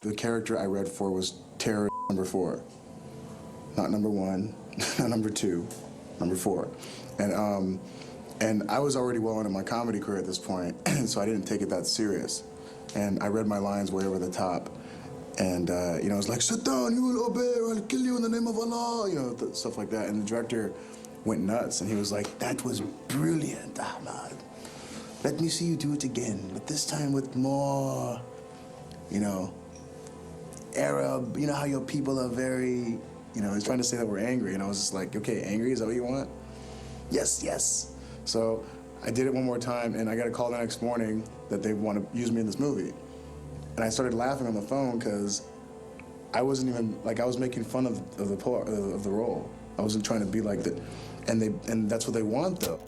The character I read for was terrorist number 4. Not number 1, not number 2, number 4. And I was already well into my comedy career at this point, so I didn't take it that serious. And I read my lines way over the top. And, you know, it was like, sit down, you will obey, or I'll kill you in the name of Allah, you know, stuff like that. And the director went nuts, and he was like, that was brilliant, Ahmad. Let me see you do it again, but this time with more, you know, Arab, you know how your people are very, you know, he's trying to say that we're angry, and I was just like, okay, angry, is that what you want? Yes, yes. So I did it one more time, and I got a call the next morning that they want to use me in this movie. And I started laughing on the phone because I wasn't even, like, I was making fun of the role. I wasn't trying to be like that. And that's what they want, though.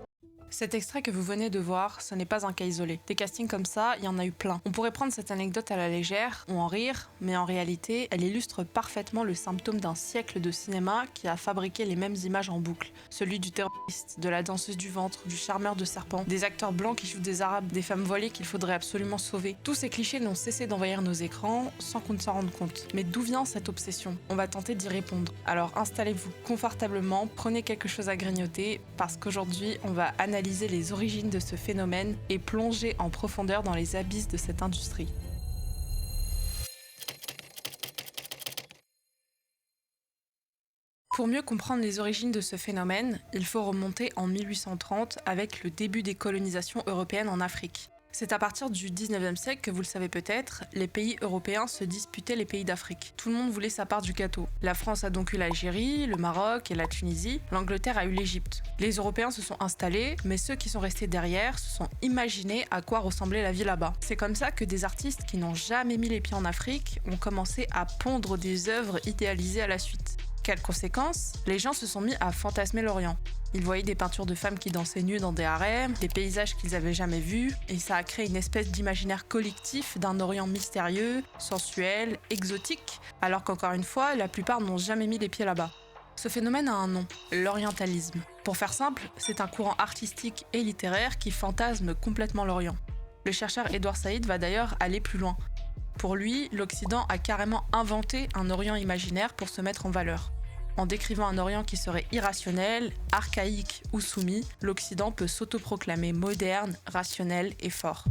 Cet extrait que vous venez de voir, ce n'est pas un cas isolé. Des castings comme ça, il y en a eu plein. On pourrait prendre cette anecdote à la légère ou en rire, mais en réalité, elle illustre parfaitement le symptôme d'un siècle de cinéma qui a fabriqué les mêmes images en boucle. Celui du terroriste, de la danseuse du ventre, du charmeur de serpent, des acteurs blancs qui jouent des arabes, des femmes voilées qu'il faudrait absolument sauver. Tous ces clichés n'ont cessé d'envahir nos écrans sans qu'on ne s'en rende compte. Mais d'où vient cette obsession? On va tenter d'y répondre. Alors installez-vous confortablement, prenez quelque chose à grignoter, parce qu'aujourd'hui, on va analyser les origines de ce phénomène et plonger en profondeur dans les abysses de cette industrie. Pour mieux comprendre les origines de ce phénomène, il faut remonter en 1830 avec le début des colonisations européennes en Afrique. C'est à partir du 19e siècle que, vous le savez peut-être, les pays européens se disputaient les pays d'Afrique. Tout le monde voulait sa part du gâteau. La France a donc eu l'Algérie, le Maroc et la Tunisie. L'Angleterre a eu l'Égypte. Les Européens se sont installés, mais ceux qui sont restés derrière se sont imaginés à quoi ressemblait la vie là-bas. C'est comme ça que des artistes qui n'ont jamais mis les pieds en Afrique ont commencé à pondre des œuvres idéalisées à la suite. Quelles conséquences? Les gens se sont mis à fantasmer l'Orient. Ils voyaient des peintures de femmes qui dansaient nues dans des harems, des paysages qu'ils avaient jamais vus, et ça a créé une espèce d'imaginaire collectif d'un Orient mystérieux, sensuel, exotique, alors qu'encore une fois, la plupart n'ont jamais mis les pieds là-bas. Ce phénomène a un nom, l'orientalisme. Pour faire simple, c'est un courant artistique et littéraire qui fantasme complètement l'Orient. Le chercheur Edward Said va d'ailleurs aller plus loin. Pour lui, l'Occident a carrément inventé un Orient imaginaire pour se mettre en valeur. En décrivant un Orient qui serait irrationnel, archaïque ou soumis, l'Occident peut s'autoproclamer moderne, rationnel et fort.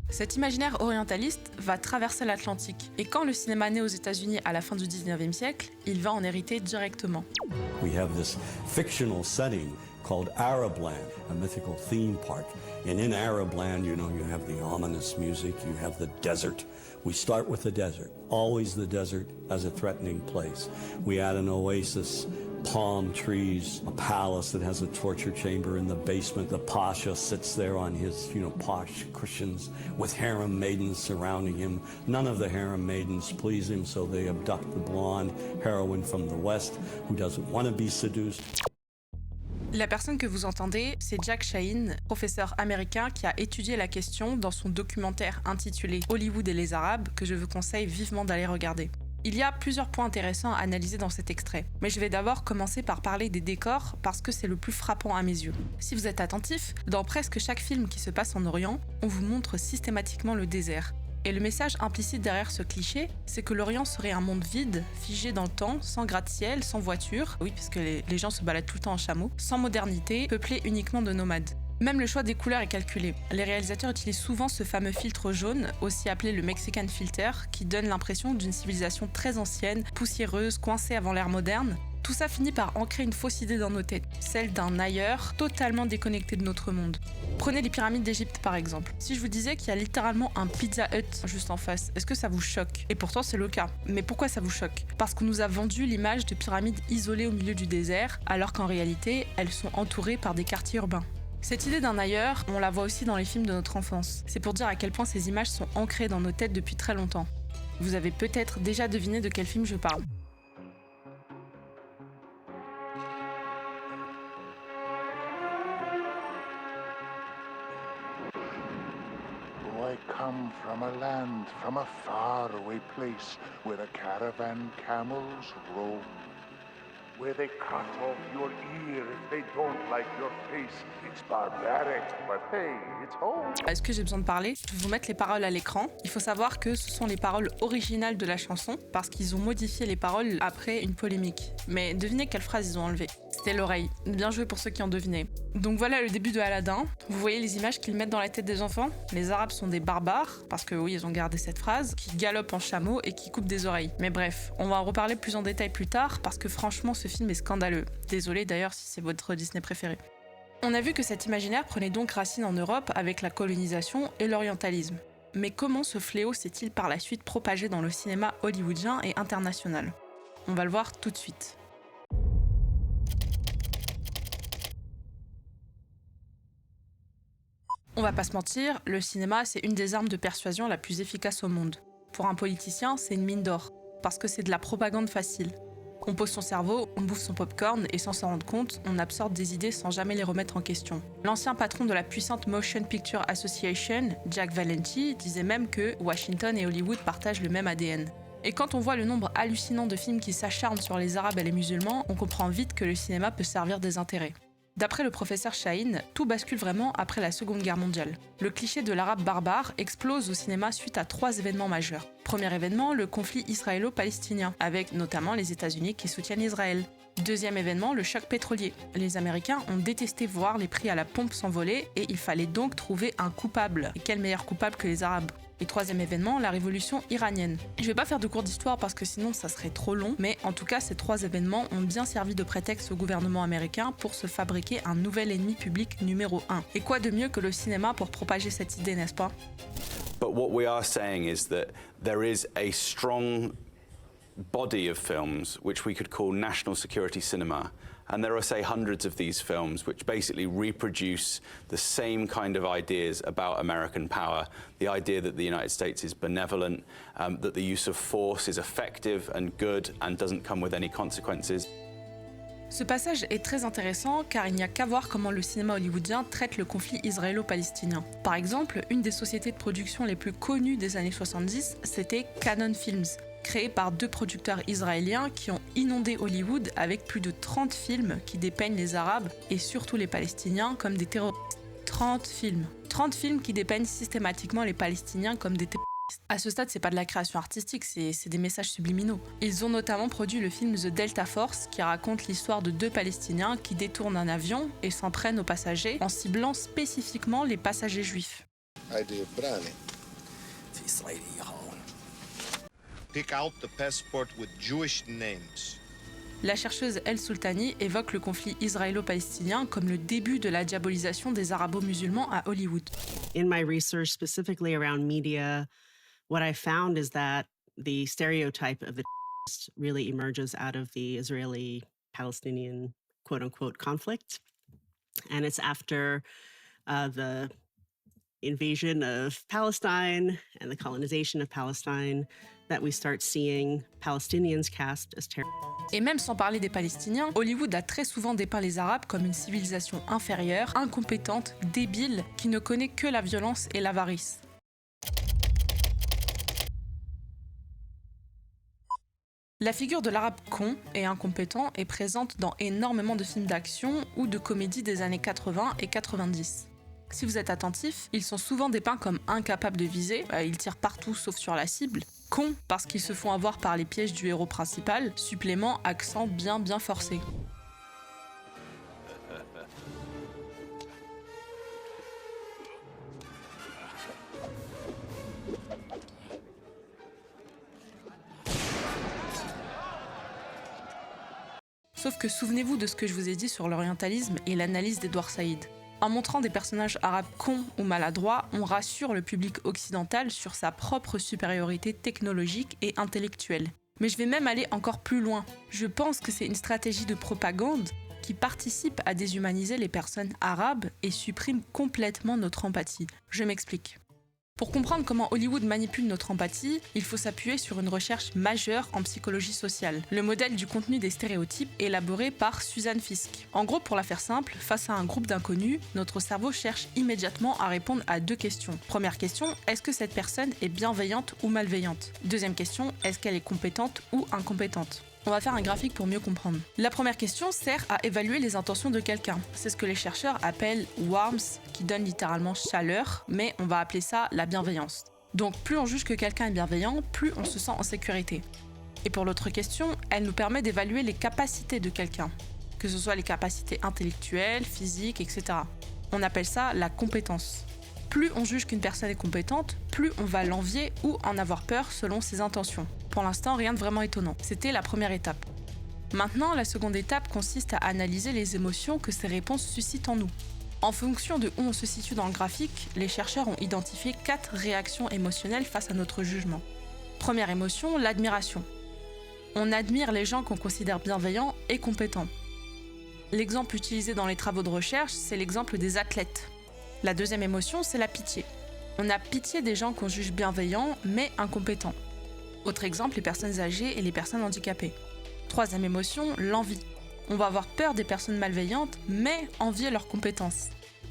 Cet imaginaire orientaliste va traverser l'Atlantique, et quand le cinéma naît aux États-Unis à la fin du 19e siècle, il va en hériter directement. We have this fictional setting called Arabland, a mythical theme park. And in Arabland, you know, you have the ominous music, you have the desert. We start with the desert, always the desert as a threatening place. We add an oasis, palm trees, a palace that has a torture chamber in the basement. The pasha sits there on his, posh cushions with harem maidens surrounding him. None of the harem maidens please him, so they abduct the blonde heroine from the West who doesn't want to be seduced. La personne que vous entendez, c'est Jack Shaheen, professeur américain qui a étudié la question dans son documentaire intitulé Hollywood et les Arabes, que je vous conseille vivement d'aller regarder. Il y a plusieurs points intéressants à analyser dans cet extrait, mais je vais d'abord commencer par parler des décors parce que c'est le plus frappant à mes yeux. Si vous êtes attentif, dans presque chaque film qui se passe en Orient, on vous montre systématiquement le désert. Et le message implicite derrière ce cliché, c'est que l'Orient serait un monde vide, figé dans le temps, sans gratte-ciel, sans voiture, oui parce que les gens se baladent tout le temps en chameau, sans modernité, peuplé uniquement de nomades. Même le choix des couleurs est calculé. Les réalisateurs utilisent souvent ce fameux filtre jaune, aussi appelé le Mexican Filter, qui donne l'impression d'une civilisation très ancienne, poussiéreuse, coincée avant l'ère moderne. Tout ça finit par ancrer une fausse idée dans nos têtes, celle d'un ailleurs totalement déconnecté de notre monde. Prenez les pyramides d'Égypte par exemple. Si je vous disais qu'il y a littéralement un Pizza Hut juste en face, est-ce que ça vous choque? Et pourtant c'est le cas. Mais pourquoi ça vous choque? Parce qu'on nous a vendu l'image de pyramides isolées au milieu du désert, alors qu'en réalité, elles sont entourées par des quartiers urbains. Cette idée d'un ailleurs, on la voit aussi dans les films de notre enfance. C'est pour dire à quel point ces images sont ancrées dans nos têtes depuis très longtemps. Vous avez peut-être déjà deviné de quel film je parle. I come from a land, from a faraway place, where the caravan camels roam, where they cut off your ear if they don't like your face. It's barbaric, but hey, it's home. Est-ce que j'ai besoin de parler? Je vais vous mettre les paroles à l'écran. Il faut savoir que ce sont les paroles originales de la chanson parce qu'ils ont modifié les paroles après une polémique. Mais devinez quelle phrase ils ont enlevée. C'était l'oreille. Bien joué pour ceux qui ont deviné. Donc voilà le début de Aladdin. Vous voyez les images qu'ils mettent dans la tête des enfants? Les Arabes sont des barbares, parce que oui, ils ont gardé cette phrase, qui galopent en chameau et qui coupent des oreilles. Mais bref, on va en reparler plus en détail plus tard, parce que franchement, ce film est scandaleux. Désolé d'ailleurs si c'est votre Disney préféré. On a vu que cet imaginaire prenait donc racine en Europe avec la colonisation et l'orientalisme. Mais comment ce fléau s'est-il par la suite propagé dans le cinéma hollywoodien et international? On va le voir tout de suite. On va pas se mentir, le cinéma c'est une des armes de persuasion la plus efficace au monde. Pour un politicien, c'est une mine d'or, parce que c'est de la propagande facile. On pose son cerveau, on bouffe son popcorn et sans s'en rendre compte, on absorbe des idées sans jamais les remettre en question. L'ancien patron de la puissante Motion Picture Association, Jack Valenti, disait même que Washington et Hollywood partagent le même ADN. Et quand on voit le nombre hallucinant de films qui s'acharnent sur les Arabes et les musulmans, on comprend vite que le cinéma peut servir des intérêts. D'après le professeur Chahine, tout bascule vraiment après la Seconde Guerre mondiale. Le cliché de l'arabe barbare explose au cinéma suite à 3 événements majeurs. Premier événement, le conflit israélo-palestinien, avec notamment les États-Unis qui soutiennent Israël. Deuxième événement, le choc pétrolier. Les Américains ont détesté voir les prix à la pompe s'envoler et il fallait donc trouver un coupable. Et quel meilleur coupable que les Arabes? Et troisième événement, la révolution iranienne. Je vais pas faire de cours d'histoire parce que sinon ça serait trop long, mais en tout cas ces 3 événements ont bien servi de prétexte au gouvernement américain pour se fabriquer un nouvel ennemi public numéro 1. Et quoi de mieux que le cinéma pour propager cette idée, n'est-ce pas? But what we are saying is that there is a strong body of films which we could call national security cinema. And there are, say, hundreds of these films which basically reproduce the same kind of ideas about American power. The idea that the United States is benevolent, that the use of force is effective and good and doesn't come with any consequences. Ce passage est très intéressant car il n'y a qu'à voir comment le cinéma hollywoodien traite le conflit israélo-palestinien. Par exemple, une des sociétés de production les plus connues des années 70, c'était Cannon Films, créé par 2 producteurs israéliens qui ont inondé Hollywood avec plus de 30 films qui dépeignent les Arabes et surtout les Palestiniens comme des terroristes. 30 films. 30 films qui dépeignent systématiquement les Palestiniens comme des terroristes. À ce stade, c'est pas de la création artistique, c'est des messages subliminaux. Ils ont notamment produit le film The Delta Force qui raconte l'histoire de 2 Palestiniens qui détournent un avion et s'en prennent aux passagers en ciblant spécifiquement les passagers juifs. Pick out the passport with Jewish names. La chercheuse El Sultani évoque le conflit israélo-palestinien comme le début de la diabolisation des arabo-musulmans à Hollywood. In my research specifically around media, what I found is that the stereotype of the really emerges out of the Israeli-Palestinian quote-unquote conflict. And it's after the invasion of Palestine and the colonization of Palestine that we start seeing Palestinians cast as terrorists. Et même sans parler des Palestiniens, Hollywood a très souvent dépeint les Arabes comme une civilisation inférieure, incompétente, débile, qui ne connaît que la violence et l'avarice. La figure de l'arabe con et incompétent est présente dans énormément de films d'action ou de comédies des années 80 et 90. Si vous êtes attentif, ils sont souvent dépeints comme incapables de viser, ils tirent partout sauf sur la cible. Cons parce qu'ils se font avoir par les pièges du héros principal, supplément accent bien forcé. Sauf que souvenez-vous de ce que je vous ai dit sur l'orientalisme et l'analyse d'Edward Said. En montrant des personnages arabes cons ou maladroits, on rassure le public occidental sur sa propre supériorité technologique et intellectuelle. Mais je vais même aller encore plus loin. Je pense que c'est une stratégie de propagande qui participe à déshumaniser les personnes arabes et supprime complètement notre empathie. Je m'explique. Pour comprendre comment Hollywood manipule notre empathie, il faut s'appuyer sur une recherche majeure en psychologie sociale, le modèle du contenu des stéréotypes élaboré par Susan Fiske. En gros, pour la faire simple, face à un groupe d'inconnus, notre cerveau cherche immédiatement à répondre à 2 questions. Première question, est-ce que cette personne est bienveillante ou malveillante? Deuxième question, est-ce qu'elle est compétente ou incompétente? On va faire un graphique pour mieux comprendre. La première question sert à évaluer les intentions de quelqu'un. C'est ce que les chercheurs appellent warmth, qui donne littéralement chaleur, mais on va appeler ça la bienveillance. Donc plus on juge que quelqu'un est bienveillant, plus on se sent en sécurité. Et pour l'autre question, elle nous permet d'évaluer les capacités de quelqu'un, que ce soit les capacités intellectuelles, physiques, etc. On appelle ça la compétence. Plus on juge qu'une personne est compétente, plus on va l'envier ou en avoir peur selon ses intentions. Pour l'instant, rien de vraiment étonnant. C'était la première étape. Maintenant, la seconde étape consiste à analyser les émotions que ces réponses suscitent en nous. En fonction de où on se situe dans le graphique, les chercheurs ont identifié 4 réactions émotionnelles face à notre jugement. Première émotion, l'admiration. On admire les gens qu'on considère bienveillants et compétents. L'exemple utilisé dans les travaux de recherche, c'est l'exemple des athlètes. La deuxième émotion, c'est la pitié. On a pitié des gens qu'on juge bienveillants mais incompétents. Autre exemple, les personnes âgées et les personnes handicapées. Troisième émotion, l'envie. On va avoir peur des personnes malveillantes, mais envier leurs compétences.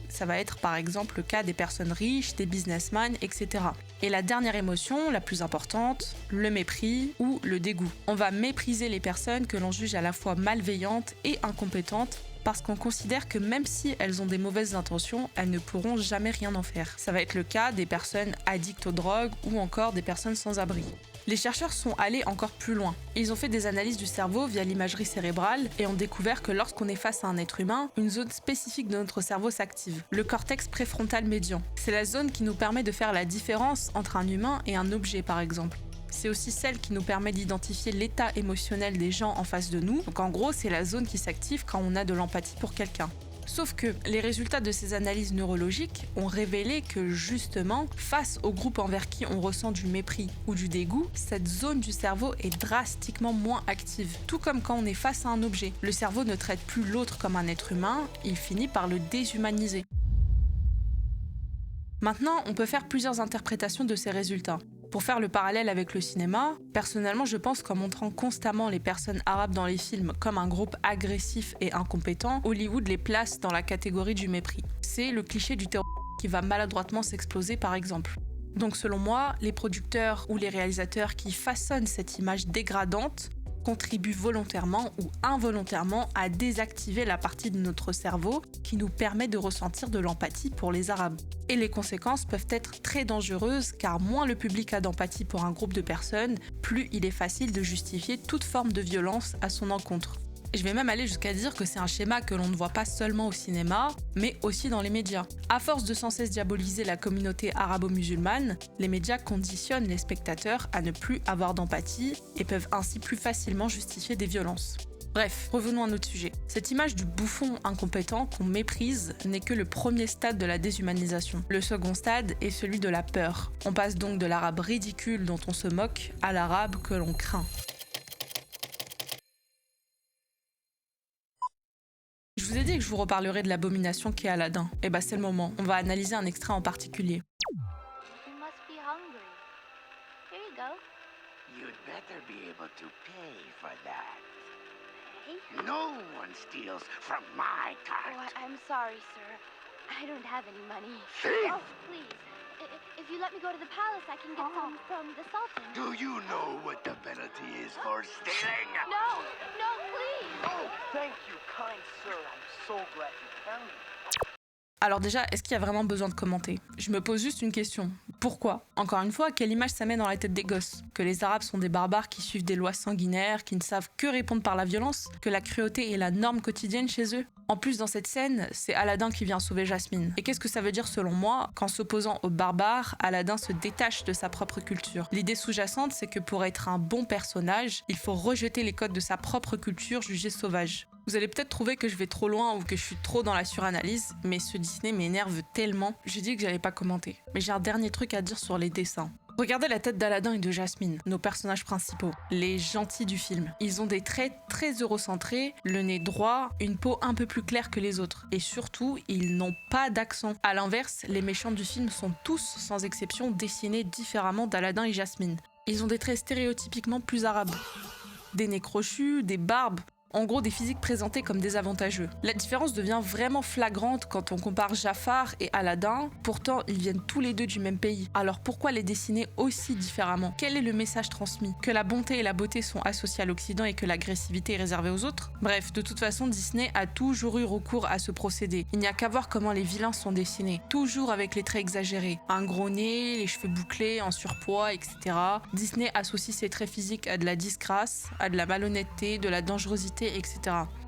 Ça va être par exemple le cas des personnes riches, des businessmen, etc. Et la dernière émotion, la plus importante, le mépris ou le dégoût. On va mépriser les personnes que l'on juge à la fois malveillantes et incompétentes, parce qu'on considère que même si elles ont des mauvaises intentions, elles ne pourront jamais rien en faire. Ça va être le cas des personnes addictes aux drogues ou encore des personnes sans abri. Les chercheurs sont allés encore plus loin. Ils ont fait des analyses du cerveau via l'imagerie cérébrale et ont découvert que lorsqu'on est face à un être humain, une zone spécifique de notre cerveau s'active, le cortex préfrontal médian. C'est la zone qui nous permet de faire la différence entre un humain et un objet par exemple. C'est aussi celle qui nous permet d'identifier l'état émotionnel des gens en face de nous. Donc en gros, c'est la zone qui s'active quand on a de l'empathie pour quelqu'un. Sauf que les résultats de ces analyses neurologiques ont révélé que justement, face au groupe envers qui on ressent du mépris ou du dégoût, cette zone du cerveau est drastiquement moins active. Tout comme quand on est face à un objet. Le cerveau ne traite plus l'autre comme un être humain, il finit par le déshumaniser. Maintenant, on peut faire plusieurs interprétations de ces résultats. Pour faire le parallèle avec le cinéma, personnellement je pense qu'en montrant constamment les personnes arabes dans les films comme un groupe agressif et incompétent, Hollywood les place dans la catégorie du mépris. C'est le cliché du terroriste qui va maladroitement s'exploser par exemple. Donc selon moi, les producteurs ou les réalisateurs qui façonnent cette image dégradante contribuent volontairement ou involontairement à désactiver la partie de notre cerveau qui nous permet de ressentir de l'empathie pour les Arabes. Et les conséquences peuvent être très dangereuses car moins le public a d'empathie pour un groupe de personnes, plus il est facile de justifier toute forme de violence à son encontre. Et je vais même aller jusqu'à dire que c'est un schéma que l'on ne voit pas seulement au cinéma, mais aussi dans les médias. À force de sans cesse diaboliser la communauté arabo-musulmane, les médias conditionnent les spectateurs à ne plus avoir d'empathie et peuvent ainsi plus facilement justifier des violences. Bref, revenons à notre sujet. Cette image du bouffon incompétent qu'on méprise n'est que le premier stade de la déshumanisation. Le second stade est celui de la peur. On passe donc de l'arabe ridicule dont on se moque à l'arabe que l'on craint. Je vous ai dit que je vous reparlerai de l'abomination qu'est Aladdin. Et bah c'est le moment, on va analyser un extrait en particulier. You must be hungry. Here you go. You'd better be able to pay for that. Hey? No one steals from my Oh, cart. I'm sorry, sir. I don't have any money. Thief! Oh, please. If you let me go to the palace, I can get some from the Sultan. Do you know what the penalty is for stealing? No, please. Oh, Thank you, kind sir. I'm so glad you found me. Alors déjà, est-ce qu'il y a vraiment besoin de commenter ? Je me pose juste une question. Pourquoi ? Encore une fois, quelle image ça met dans la tête des gosses ? Que les Arabes sont des barbares qui suivent des lois sanguinaires, qui ne savent que répondre par la violence ? Que la cruauté est la norme quotidienne chez eux ? En plus, dans cette scène, c'est Aladdin qui vient sauver Jasmine. Et qu'est-ce que ça veut dire selon moi qu'en s'opposant aux barbares, Aladdin se détache de sa propre culture ? L'idée sous-jacente, c'est que pour être un bon personnage, il faut rejeter les codes de sa propre culture jugée sauvage. Vous allez peut-être trouver que je vais trop loin ou que je suis trop dans la suranalyse, mais ce Disney m'énerve tellement, j'ai dit que j'allais pas commenter. Mais j'ai un dernier truc à dire sur les dessins. Regardez la tête d'Aladdin et de Jasmine, nos personnages principaux, les gentils du film. Ils ont des traits très eurocentrés, le nez droit, une peau un peu plus claire que les autres. Et surtout, ils n'ont pas d'accent. À l'inverse, les méchants du film sont tous, sans exception, dessinés différemment d'Aladdin et Jasmine. Ils ont des traits stéréotypiquement plus arabes. Des nez crochus, des barbes. En gros, des physiques présentés comme désavantageux. La différence devient vraiment flagrante quand on compare Jafar et Aladdin. Pourtant, ils viennent tous les deux du même pays. Alors pourquoi les dessiner aussi différemment? Quel est le message transmis? Que la bonté et la beauté sont associées à l'Occident et que l'agressivité est réservée aux autres? Bref, de toute façon, Disney a toujours eu recours à ce procédé. Il n'y a qu'à voir comment les vilains sont dessinés. Toujours avec les traits exagérés. Un gros nez, les cheveux bouclés, en surpoids, etc. Disney associe ces traits physiques à de la disgrâce, à de la malhonnêteté, de la dangerosité, etc.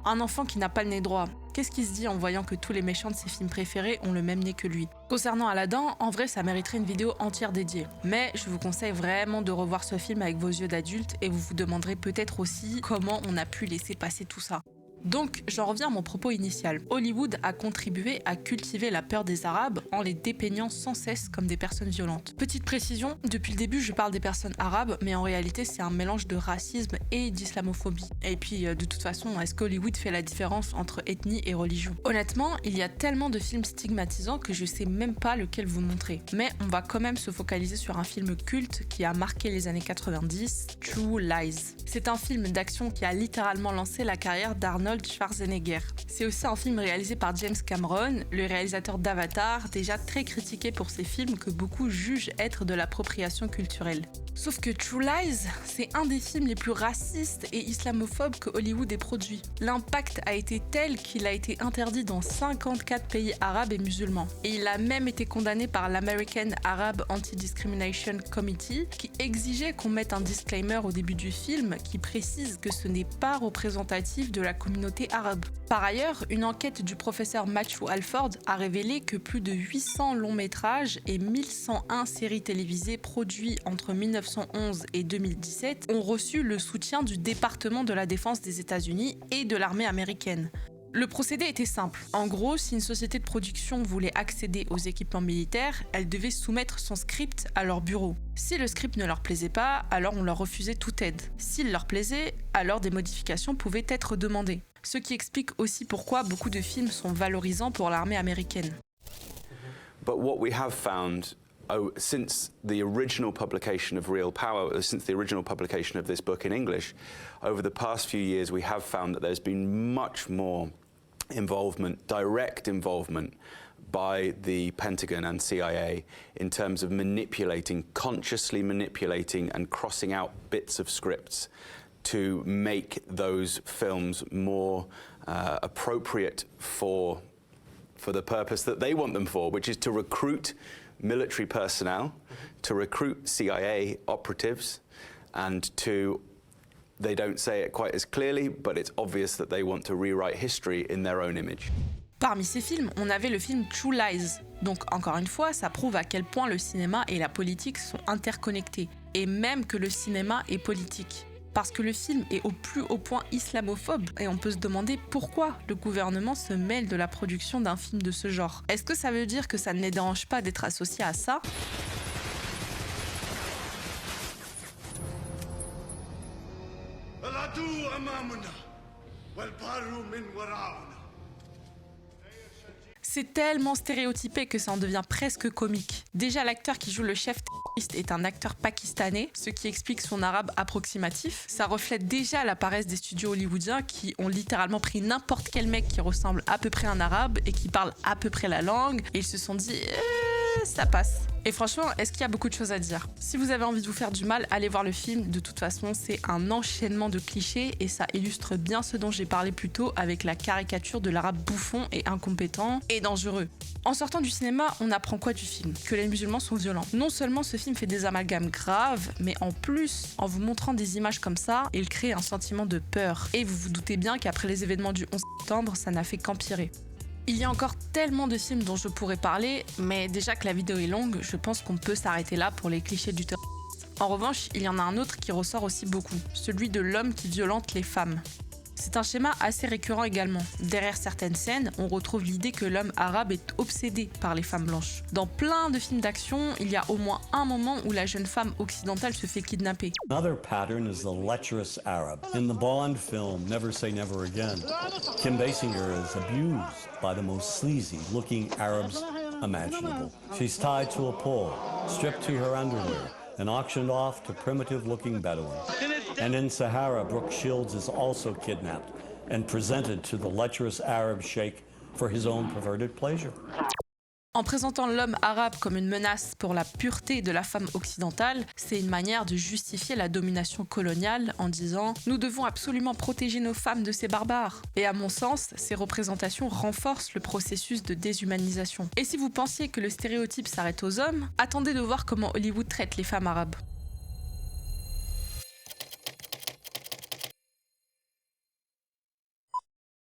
Un enfant qui n'a pas le nez droit, qu'est-ce qu'il se dit en voyant que tous les méchants de ses films préférés ont le même nez que lui? Concernant Aladdin, en vrai ça mériterait une vidéo entière dédiée. Mais je vous conseille vraiment de revoir ce film avec vos yeux d'adulte et vous vous demanderez peut-être aussi comment on a pu laisser passer tout ça. Donc, j'en reviens à mon propos initial. Hollywood a contribué à cultiver la peur des Arabes en les dépeignant sans cesse comme des personnes violentes. Petite précision, depuis le début je parle des personnes arabes, mais en réalité c'est un mélange de racisme et d'islamophobie. Et puis de toute façon, est-ce qu'Hollywood fait la différence entre ethnie et religion? Honnêtement, il y a tellement de films stigmatisants que je sais même pas lequel vous montrer. Mais on va quand même se focaliser sur un film culte qui a marqué les années 90, True Lies. C'est un film d'action qui a littéralement lancé la carrière d'Arnold Schwarzenegger. C'est aussi un film réalisé par James Cameron, le réalisateur d'Avatar, déjà très critiqué pour ses films que beaucoup jugent être de l'appropriation culturelle. Sauf que True Lies, c'est un des films les plus racistes et islamophobes que Hollywood ait produit. L'impact a été tel qu'il a été interdit dans 54 pays arabes et musulmans. Et il a même été condamné par l'American Arab Anti-Discrimination Committee, qui exigeait qu'on mette un disclaimer au début du film qui précise que ce n'est pas représentatif de la communauté arabe. Par ailleurs, une enquête du professeur Matthew Alford a révélé que plus de 800 longs métrages et 1101 séries télévisées produites entre 1911 et 2017 ont reçu le soutien du département de la défense des États-Unis et de l'armée américaine. Le procédé était simple. En gros, si une société de production voulait accéder aux équipements militaires, elle devait soumettre son script à leur bureau. Si le script ne leur plaisait pas, alors on leur refusait toute aide. S'il leur plaisait, alors des modifications pouvaient être demandées. Ce qui explique aussi pourquoi beaucoup de films sont valorisants pour l'armée américaine. But what we have found since the original publication of Real Power, since the original publication of this book in English, over the past few years we have found that there's been much more involvement, direct involvement by the Pentagon and CIA in terms of consciously manipulating and crossing out bits of scripts to make those films more appropriate for the purpose that they want them for, which is to recruit military personnel, to recruit CIA operatives, and they don't say it quite as clearly, but it's obvious that they want to rewrite history in their own image. Parmi ces films, on avait le film True Lies. Donc encore une fois, ça prouve à quel point le cinéma et la politique sont interconnectés, et même que le cinéma est politique. Parce que le film est au plus haut point islamophobe et on peut se demander pourquoi le gouvernement se mêle de la production d'un film de ce genre. Est-ce que ça veut dire que ça ne les dérange pas d'être associés à ça ? C'est tellement stéréotypé que ça en devient presque comique. Déjà, l'acteur qui joue le chef terroriste est un acteur pakistanais, ce qui explique son arabe approximatif. Ça reflète déjà la paresse des studios hollywoodiens qui ont littéralement pris n'importe quel mec qui ressemble à peu près à un arabe et qui parle à peu près la langue, et ils se sont dit ça passe. Et franchement, est-ce qu'il y a beaucoup de choses à dire? Si vous avez envie de vous faire du mal, allez voir le film. De toute façon, c'est un enchaînement de clichés et ça illustre bien ce dont j'ai parlé plus tôt avec la caricature de l'arabe bouffon et incompétent et dangereux. En sortant du cinéma, on apprend quoi du film? Que les musulmans sont violents. Non seulement ce film fait des amalgames graves, mais en plus, en vous montrant des images comme ça, il crée un sentiment de peur. Et vous vous doutez bien qu'après les événements du 11 septembre, ça n'a fait qu'empirer. Il y a encore tellement de films dont je pourrais parler, mais déjà que la vidéo est longue, je pense qu'on peut s'arrêter là pour les clichés du terrorisme. En revanche, il y en a un autre qui ressort aussi beaucoup, celui de l'homme qui violente les femmes. C'est un schéma assez récurrent également. Derrière certaines scènes, on retrouve l'idée que l'homme arabe est obsédé par les femmes blanches. Dans plein de films d'action, il y a au moins un moment où la jeune femme occidentale se fait kidnapper. Another pattern is the lecherous Arab. In the Bond film Never Say Never Again, Kim Basinger is abused by the most sleazy-looking Arabs imaginable. She's tied to a pole, stripped to her underwear, and auctioned off to primitive-looking Bedouins. And in Sahara, Brooke Shields is also kidnapped and presented to the lecherous Arab sheikh for his own perverted pleasure. En présentant l'homme arabe comme une menace pour la pureté de la femme occidentale, c'est une manière de justifier la domination coloniale en disant « Nous devons absolument protéger nos femmes de ces barbares ». Et à mon sens, ces représentations renforcent le processus de déshumanisation. Et si vous pensiez que le stéréotype s'arrête aux hommes, attendez de voir comment Hollywood traite les femmes arabes.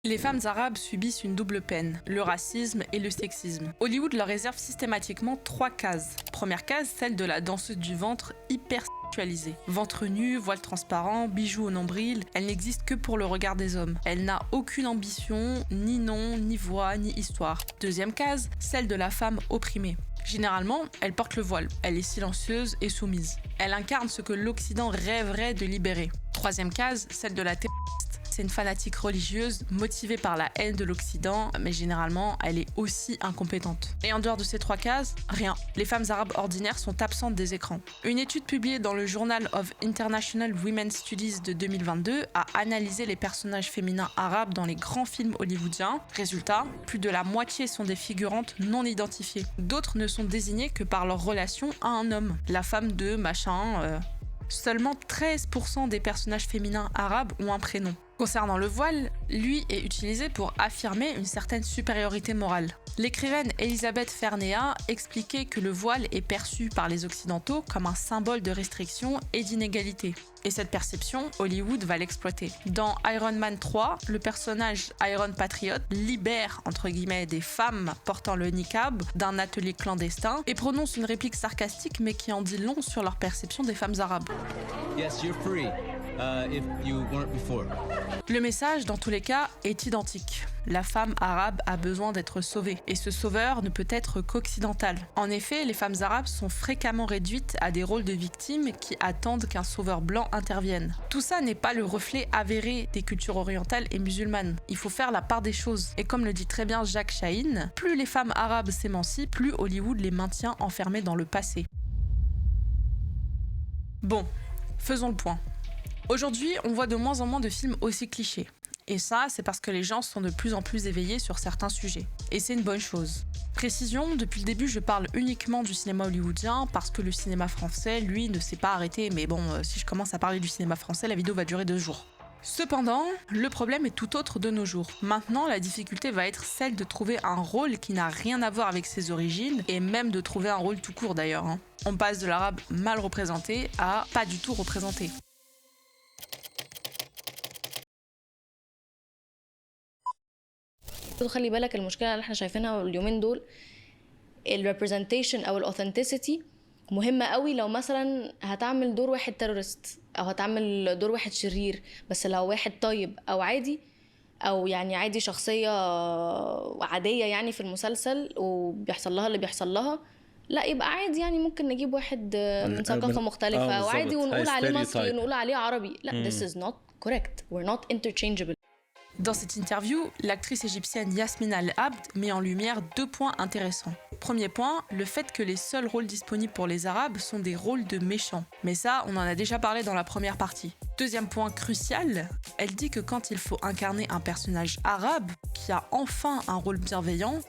Les femmes arabes subissent une double peine, le racisme et le sexisme. Hollywood leur réserve systématiquement 3 cases. Première case, celle de la danseuse du ventre hyper sexualisée. Ventre nu, voile transparent, bijoux au nombril, elle n'existe que pour le regard des hommes. Elle n'a aucune ambition, ni nom, ni voix, ni histoire. Deuxième case, celle de la femme opprimée. Généralement, elle porte le voile, elle est silencieuse et soumise. Elle incarne ce que l'Occident rêverait de libérer. Troisième case, celle de la terroriste. C'est une fanatique religieuse motivée par la haine de l'Occident, mais généralement, elle est aussi incompétente. Et en dehors de ces 3 cases, rien. Les femmes arabes ordinaires sont absentes des écrans. Une étude publiée dans le Journal of International Women's Studies de 2022 a analysé les personnages féminins arabes dans les grands films hollywoodiens. Résultat, plus de la moitié sont des figurantes non identifiées. D'autres ne sont désignées que par leur relation à un homme. La femme de machin... Seulement 13% des personnages féminins arabes ont un prénom. Concernant le voile, lui est utilisé pour affirmer une certaine supériorité morale. L'écrivaine Elisabeth Fernea expliquait que le voile est perçu par les Occidentaux comme un symbole de restriction et d'inégalité. Et cette perception, Hollywood va l'exploiter. Dans Iron Man 3, le personnage Iron Patriot libère, entre guillemets, des femmes portant le niqab d'un atelier clandestin et prononce une réplique sarcastique mais qui en dit long sur leur perception des femmes arabes. Yes, you're free. If you weren't before. Le message, dans tous les cas, est identique. La femme arabe a besoin d'être sauvée, et ce sauveur ne peut être qu'occidental. En effet, les femmes arabes sont fréquemment réduites à des rôles de victimes qui attendent qu'un sauveur blanc intervienne. Tout ça n'est pas le reflet avéré des cultures orientales et musulmanes. Il faut faire la part des choses. Et comme le dit très bien Jack Shaheen, plus les femmes arabes s'émancipent, plus Hollywood les maintient enfermées dans le passé. Bon, faisons le point. Aujourd'hui, on voit de moins en moins de films aussi clichés. Et ça, c'est parce que les gens sont de plus en plus éveillés sur certains sujets. Et c'est une bonne chose. Précision, depuis le début, je parle uniquement du cinéma hollywoodien parce que le cinéma français, lui, ne s'est pas arrêté. Mais bon, si je commence à parler du cinéma français, la vidéo va durer 2 jours. Cependant, le problème est tout autre de nos jours. Maintenant, la difficulté va être celle de trouver un rôle qui n'a rien à voir avec ses origines, et même de trouver un rôle tout court d'ailleurs. On passe de l'arabe mal représenté à pas du tout représenté. خلي بالك المشكله اللي احنا شايفينها اليومين دول الريبريزنتيشن او الاوثنتسيتي مهمه قوي لو مثلا هتعمل دور واحد تيرورست او هتعمل دور واحد شرير بس لو واحد طيب او عادي او يعني عادي شخصيه عاديه يعني في المسلسل وبيحصل لها اللي بيحصل لها لا يبقى عادي يعني ممكن نجيب واحد من ثقافه مختلفه وعادي ونقول عليه مصري ونقول عليه عربي لا this is not correct we're not interchangeable. Dans cette interview, l'actrice égyptienne Yasmine Al-Abd met en lumière 2 points intéressants. Premier point, le fait que les seuls rôles disponibles pour les Arabes sont des rôles de méchants. Mais ça, on en a déjà parlé dans la première partie. Deuxième point crucial, elle dit que quand il faut incarner un personnage arabe qui a enfin un rôle bienveillant,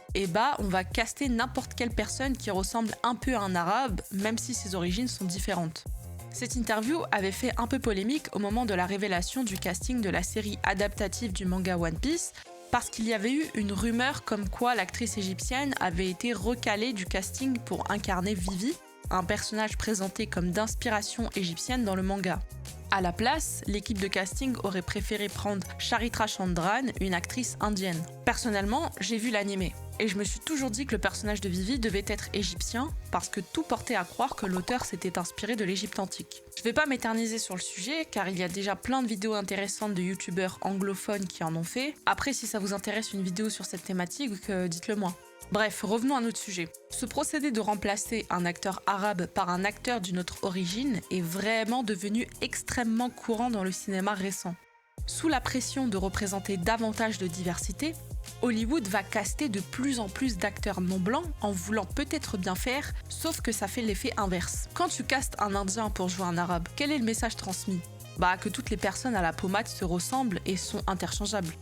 on va caster n'importe quelle personne qui ressemble un peu à un arabe, même si ses origines sont différentes. Cette interview avait fait un peu polémique au moment de la révélation du casting de la série adaptative du manga One Piece, parce qu'il y avait eu une rumeur comme quoi l'actrice égyptienne avait été recalée du casting pour incarner Vivi, un personnage présenté comme d'inspiration égyptienne dans le manga. À la place, l'équipe de casting aurait préféré prendre Charitra Chandran, une actrice indienne. Personnellement, j'ai vu l'animé, et je me suis toujours dit que le personnage de Vivi devait être égyptien, parce que tout portait à croire que l'auteur s'était inspiré de l'Égypte antique. Je vais pas m'éterniser sur le sujet, car il y a déjà plein de vidéos intéressantes de youtubeurs anglophones qui en ont fait. Après, si ça vous intéresse une vidéo sur cette thématique, dites-le moi. Bref, revenons à notre sujet. Ce procédé de remplacer un acteur arabe par un acteur d'une autre origine est vraiment devenu extrêmement courant dans le cinéma récent. Sous la pression de représenter davantage de diversité, Hollywood va caster de plus en plus d'acteurs non blancs en voulant peut-être bien faire, sauf que ça fait l'effet inverse. Quand tu castes un Indien pour jouer un arabe, quel est le message transmis ? Que toutes les personnes à la pommade se ressemblent et sont interchangeables.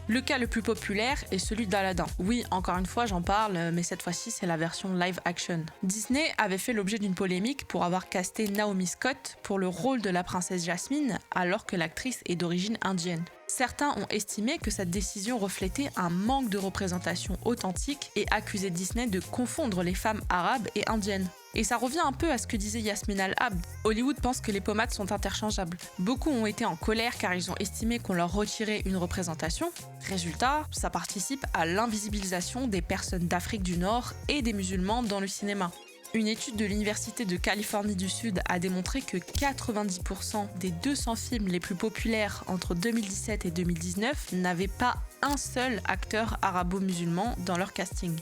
Le cas le plus populaire est celui d'Aladin. Oui, encore une fois, j'en parle, mais cette fois-ci, c'est la version live action. Disney avait fait l'objet d'une polémique pour avoir casté Naomi Scott pour le rôle de la princesse Jasmine, alors que l'actrice est d'origine indienne. Certains ont estimé que cette décision reflétait un manque de représentation authentique et accusé Disney de confondre les femmes arabes et indiennes. Et ça revient un peu à ce que disait Yasmine Al-Abd. Hollywood pense que les pommades sont interchangeables. Beaucoup ont été en colère car ils ont estimé qu'on leur retirait une représentation. Résultat, ça participe à l'invisibilisation des personnes d'Afrique du Nord et des musulmans dans le cinéma. Une étude de l'Université de Californie du Sud a démontré que 90% des 200 films les plus populaires entre 2017 et 2019 n'avaient pas un seul acteur arabo-musulman dans leur casting.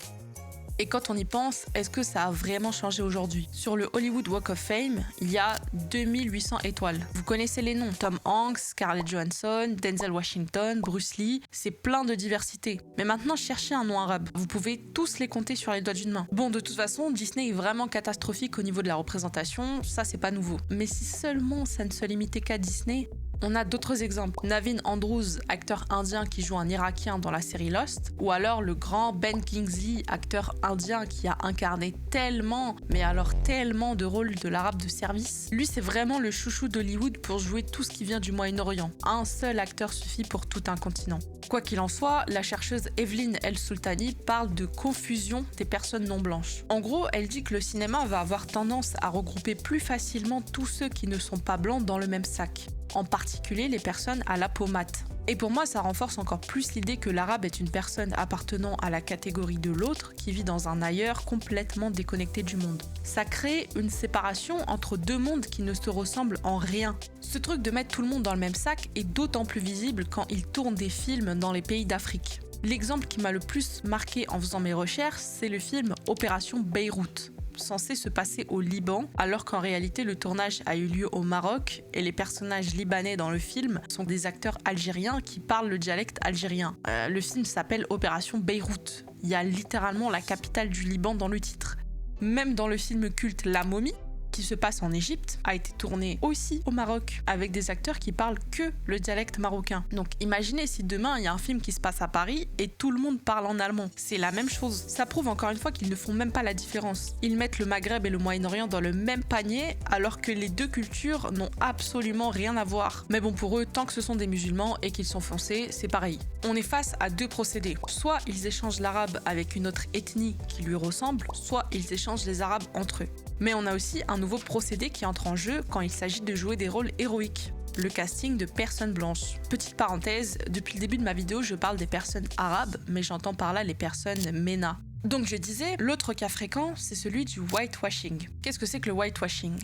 Et quand on y pense, est-ce que ça a vraiment changé aujourd'hui? Sur le Hollywood Walk of Fame, il y a 2800 étoiles. Vous connaissez les noms: Tom Hanks, Scarlett Johansson, Denzel Washington, Bruce Lee, c'est plein de diversité. Mais maintenant, cherchez un nom arabe. Vous pouvez tous les compter sur les doigts d'une main. Bon, de toute façon, Disney est vraiment catastrophique au niveau de la représentation, ça c'est pas nouveau. Mais si seulement ça ne se limitait qu'à Disney, on a d'autres exemples. Naveen Andrews, acteur indien qui joue un Irakien dans la série Lost, ou alors le grand Ben Kingsley, acteur indien qui a incarné tellement de rôles de l'arabe de service. Lui, c'est vraiment le chouchou d'Hollywood pour jouer tout ce qui vient du Moyen-Orient. Un seul acteur suffit pour tout un continent. Quoi qu'il en soit, la chercheuse Evelyn El-Sultani parle de confusion des personnes non blanches. En gros, elle dit que le cinéma va avoir tendance à regrouper plus facilement tous ceux qui ne sont pas blancs dans le même sac, en particulier les personnes à la peau mate. Et pour moi, ça renforce encore plus l'idée que l'arabe est une personne appartenant à la catégorie de l'autre qui vit dans un ailleurs complètement déconnecté du monde. Ça crée une séparation entre deux mondes qui ne se ressemblent en rien. Ce truc de mettre tout le monde dans le même sac est d'autant plus visible quand ils tournent des films dans les pays d'Afrique. L'exemple qui m'a le plus marqué en faisant mes recherches, c'est le film Opération Beyrouth, censé se passer au Liban, alors qu'en réalité le tournage a eu lieu au Maroc et les personnages libanais dans le film sont des acteurs algériens qui parlent le dialecte algérien. Le film s'appelle Opération Beyrouth. Il y a littéralement la capitale du Liban dans le titre. Même dans le film culte La Momie, qui se passe en Égypte, a été tourné aussi au Maroc, avec des acteurs qui parlent que le dialecte marocain. Donc imaginez si demain il y a un film qui se passe à Paris et tout le monde parle en allemand. C'est la même chose. Ça prouve encore une fois qu'ils ne font même pas la différence. Ils mettent le Maghreb et le Moyen-Orient dans le même panier alors que les deux cultures n'ont absolument rien à voir. Mais bon, pour eux, tant que ce sont des musulmans et qu'ils sont foncés, c'est pareil. On est face à deux procédés. Soit ils échangent l'arabe avec une autre ethnie qui lui ressemble, soit ils échangent les arabes entre eux. Mais on a aussi un nouveau procédé qui entre en jeu quand il s'agit de jouer des rôles héroïques. Le casting de personnes blanches. Petite parenthèse, depuis le début de ma vidéo, je parle des personnes arabes, mais j'entends par là les personnes MENA. Donc je disais, l'autre cas fréquent, c'est celui du whitewashing. Qu'est-ce que c'est que le whitewashing?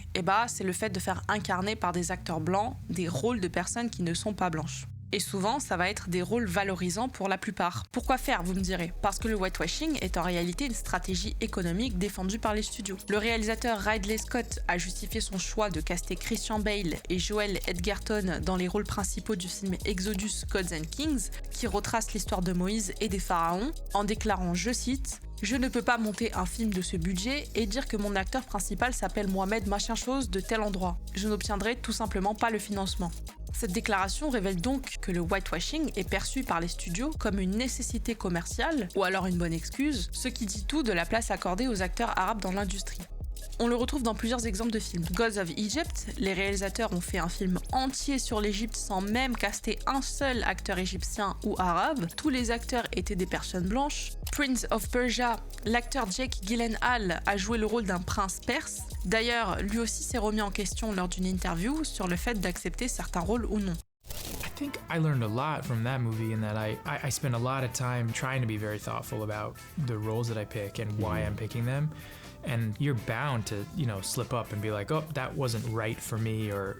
C'est le fait de faire incarner par des acteurs blancs des rôles de personnes qui ne sont pas blanches. Et souvent, ça va être des rôles valorisants pour la plupart. Pourquoi faire, vous me direz? Parce que le whitewashing est en réalité une stratégie économique défendue par les studios. Le réalisateur Ridley Scott a justifié son choix de caster Christian Bale et Joel Edgerton dans les rôles principaux du film Exodus Gods and Kings, qui retrace l'histoire de Moïse et des pharaons, en déclarant, je cite, « Je ne peux pas monter un film de ce budget et dire que mon acteur principal s'appelle Mohamed machin chose de tel endroit. Je n'obtiendrai tout simplement pas le financement. » Cette déclaration révèle donc que le whitewashing est perçu par les studios comme une nécessité commerciale, ou alors une bonne excuse, ce qui dit tout de la place accordée aux acteurs arabes dans l'industrie. On le retrouve dans plusieurs exemples de films. Gods of Egypt, les réalisateurs ont fait un film entier sur l'Égypte sans même caster un seul acteur égyptien ou arabe. Tous les acteurs étaient des personnes blanches. Prince of Persia, l'acteur Jake Gyllenhaal a joué le rôle d'un prince perse. D'ailleurs, lui aussi s'est remis en question lors d'une interview sur le fait d'accepter certains rôles ou non. I think I learned a lot from that movie in that I spent a lot of time trying to be very thoughtful about the roles that I pick and why I'm picking them. And you're bound to, slip up and be like, oh, that wasn't right for me, or,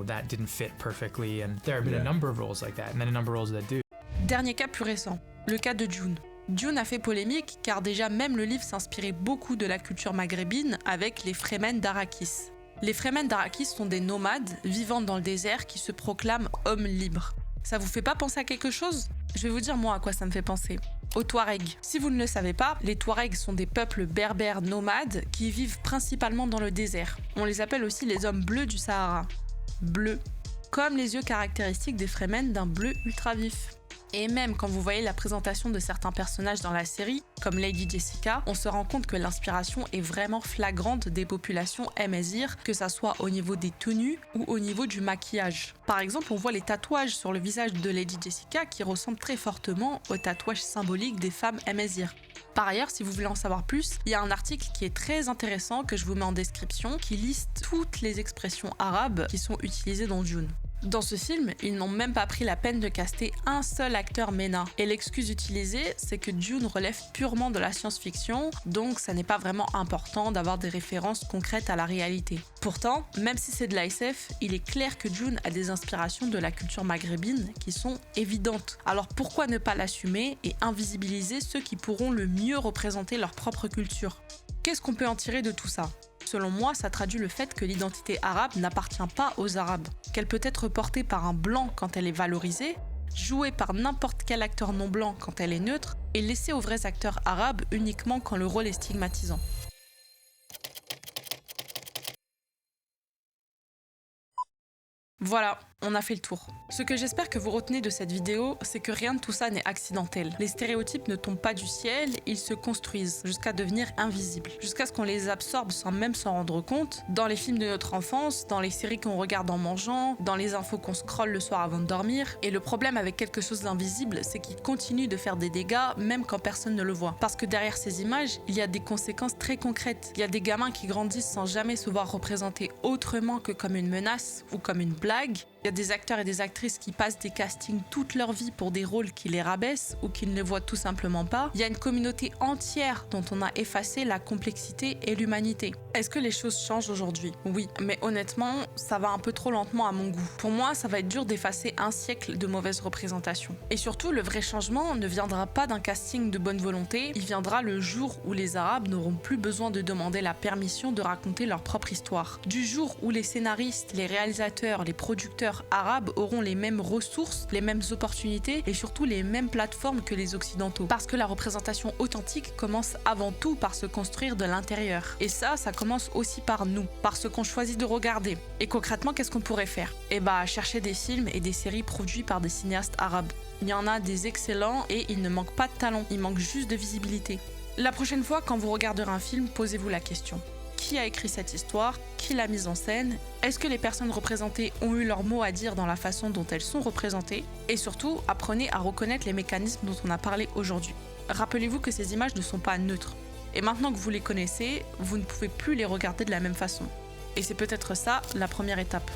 that didn't fit perfectly. And there have been a number of roles like that, and then a number of roles that do. Dernier cas plus récent, le cas de Dune. Dune a fait polémique car déjà même le livre s'inspirait beaucoup de la culture maghrébine avec les Fremen d'Arrakis. Les Fremen d'Arrakis sont des nomades vivant dans le désert qui se proclament hommes libres. Ça vous fait pas penser à quelque chose? Je vais vous dire moi à quoi ça me fait penser. Aux Touaregs. Si vous ne le savez pas, les Touaregs sont des peuples berbères nomades qui vivent principalement dans le désert. On les appelle aussi les hommes bleus du Sahara. Bleus. comme les yeux caractéristiques des Fremen d'un bleu ultra vif. Et même quand vous voyez la présentation de certains personnages dans la série, comme Lady Jessica, on se rend compte que l'inspiration est vraiment flagrante des populations Amazigh, que ça soit au niveau des tenues ou au niveau du maquillage. Par exemple, on voit les tatouages sur le visage de Lady Jessica qui ressemblent très fortement aux tatouages symboliques des femmes Amazigh. Par ailleurs, si vous voulez en savoir plus, il y a un article qui est très intéressant que je vous mets en description qui liste toutes les expressions arabes qui sont utilisées dans Dune. Dans ce film, ils n'ont même pas pris la peine de caster un seul acteur MENA. Et l'excuse utilisée, c'est que Dune relève purement de la science-fiction, donc ça n'est pas vraiment important d'avoir des références concrètes à la réalité. Pourtant, même si c'est de la SF, il est clair que Dune a des inspirations de la culture maghrébine qui sont évidentes. Alors pourquoi ne pas l'assumer et invisibiliser ceux qui pourront le mieux représenter leur propre culture ? Qu'est-ce qu'on peut en tirer de tout ça ? Selon moi, ça traduit le fait que l'identité arabe n'appartient pas aux Arabes, qu'elle peut être portée par un blanc quand elle est valorisée, jouée par n'importe quel acteur non blanc quand elle est neutre, et laissée aux vrais acteurs arabes uniquement quand le rôle est stigmatisant. Voilà, on a fait le tour. Ce que j'espère que vous retenez de cette vidéo, c'est que rien de tout ça n'est accidentel. Les stéréotypes ne tombent pas du ciel, ils se construisent jusqu'à devenir invisibles, jusqu'à ce qu'on les absorbe sans même s'en rendre compte, dans les films de notre enfance, dans les séries qu'on regarde en mangeant, dans les infos qu'on scrolle le soir avant de dormir. Et le problème avec quelque chose d'invisible, c'est qu'il continue de faire des dégâts même quand personne ne le voit. Parce que derrière ces images, il y a des conséquences très concrètes. Il y a des gamins qui grandissent sans jamais se voir représentés autrement que comme une menace ou comme une blague. Il y a des acteurs et des actrices qui passent des castings toute leur vie pour des rôles qui les rabaissent ou qui ne les voient tout simplement pas. Il y a une communauté entière dont on a effacé la complexité et l'humanité. Est-ce que les choses changent aujourd'hui ? Oui, mais honnêtement, ça va un peu trop lentement à mon goût. Pour moi, ça va être dur d'effacer un siècle de mauvaise représentation. Et surtout, le vrai changement ne viendra pas d'un casting de bonne volonté, il viendra le jour où les Arabes n'auront plus besoin de demander la permission de raconter leur propre histoire. Du jour où les scénaristes, les réalisateurs, les producteurs arabes auront les mêmes ressources, les mêmes opportunités et surtout les mêmes plateformes que les occidentaux. Parce que la représentation authentique commence avant tout par se construire de l'intérieur. Et ça commence aussi par nous, par ce qu'on choisit de regarder. Et concrètement, qu'est-ce qu'on pourrait faire ? Chercher des films et des séries produits par des cinéastes arabes. Il y en a des excellents et il ne manque pas de talent, il manque juste de visibilité. La prochaine fois, quand vous regarderez un film, posez-vous la question. Qui a écrit cette histoire ? Qui l'a mise en scène ? Est-ce que les personnes représentées ont eu leur mot à dire dans la façon dont elles sont représentées ? Et surtout, apprenez à reconnaître les mécanismes dont on a parlé aujourd'hui. Rappelez-vous que ces images ne sont pas neutres. Et maintenant que vous les connaissez, vous ne pouvez plus les regarder de la même façon. Et c'est peut-être ça la première étape.